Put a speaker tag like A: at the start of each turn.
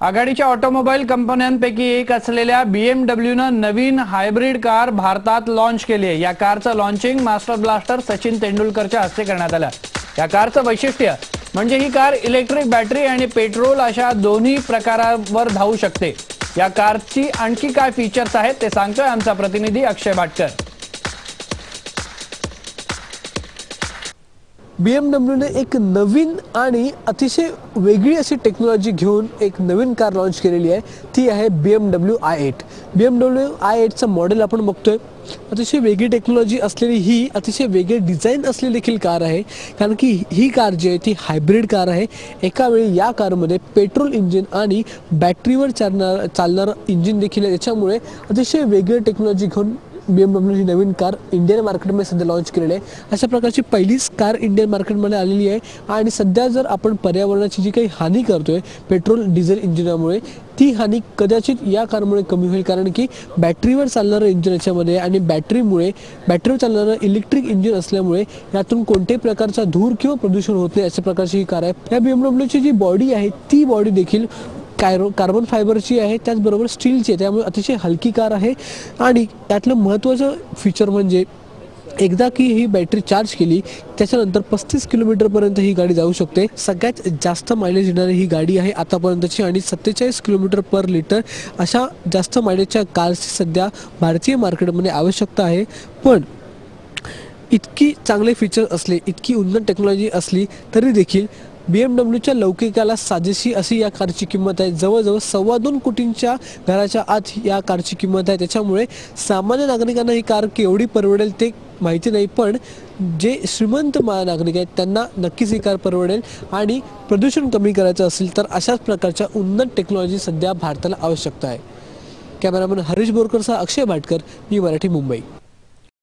A: आघाडीच्या ऑटोमोबाईल कंपन्यांपैकी एक असलेल्या BMWनं नवीन हायब्रिड कार भारतात लॉन्च केली आहे। या कारचं लॉन्चिंग मास्टर ब्लास्टर सचिन तेंडुलकरच्या हस्ते करण्यात आलं। या कारचं वैशिष्ट्य म्हणजे ही कार इलेक्ट्रिक बॅटरी आणि पेट्रोल अशा दोन्ही प्रकारांवर धावू शकते। या कारची आणखी काय फीचर्स आहेत ते सांगतोय आमचा प्रतिनिधी अक्षय भाटकर।
B: BMW ने एक नवीन आणि अतिशय वेगळी अशी टेक्नॉलॉजी घेऊन एक नवीन कार लॉन्च केलेली आहे। ती आहे BMW i8। BMW i8 चं मॉडेल आपण बघतोय। अतिशय वेगळी टेक्नॉलॉजी असलेली ही अतिशय वेगळे डिझाइन असलेली देखील कार आहे, कारण की ही कार जी आहे ती हायब्रिड कार आहे। एका वेळी या कारमध्ये पेट्रोल इंजिन आणि बॅटरीवर चालणारं इंजिन देखील आहे। त्याच्यामुळे अतिशय वेगळी टेक्नॉलॉजी घेऊन BMW ही नवीन कार इंडियन मार्केटमध्ये सध्या लॉन्च केलेली आहे। अशा प्रकारची पहिलीच कार इंडियन मार्केटमध्ये आलेली आहे आणि सध्या जर आपण पर्यावरणाची जी काही हानी करतोय पेट्रोल डिझेल इंजिनामुळे, ती हानी कदाचित या कारमुळे कमी होईल, कारण की बॅटरीवर चालणारं इंजिन याच्यामध्ये आणि बॅटरीवर चालणारं इलेक्ट्रिक इंजिन असल्यामुळे यातून कोणत्याही प्रकारचा धूर किंवा प्रदूषण होत नाही। अशा प्रकारची ही कार आहे। या BMWची जी बॉडी आहे ती बॉडी देखील कार्बन फायबरची आहे, त्याचबरोबर स्टीलची आहे, त्यामुळे अतिशय हलकी कार आहे। आणि त्यातलं महत्त्वाचं फीचर म्हणजे एकदा की ही बॅटरी चार्ज केली त्याच्यानंतर 35 किलोमीटरपर्यंत ही गाडी जाऊ शकते। सगळ्यात जास्त मायलेज देणारी ही गाडी आहे आतापर्यंतची आणि 47 किलोमीटर पर लिटर अशा जास्त मायलेजच्या कारची सध्या भारतीय मार्केटमध्ये आवश्यकता आहे। पण इतकी चांगले फीचर असले, इतकी उन्नत टेक्नॉलॉजी असली तरी देखील BMWच्या लौकिकाला साजेशी अशी या कारची किंमत आहे। जवळजवळ 2.25 कोटींच्या घराच्या आत या कारची किंमत आहे। त्याच्यामुळे सामान्य नागरिकांना ही कार केवढी परवडेल ते माहिती नाही, पण जे श्रीमंत नागरिक आहेत त्यांना नक्कीच ही कार परवडेल। आणि प्रदूषण कमी करायचं असेल तर अशाच प्रकारच्या उन्नत टेक्नॉलॉजी सध्या भारताला आवश्यकता आहे। कॅमेरामन हरीश बोरकरसह अक्षय भाटकर, मी मराठी, मुंबई।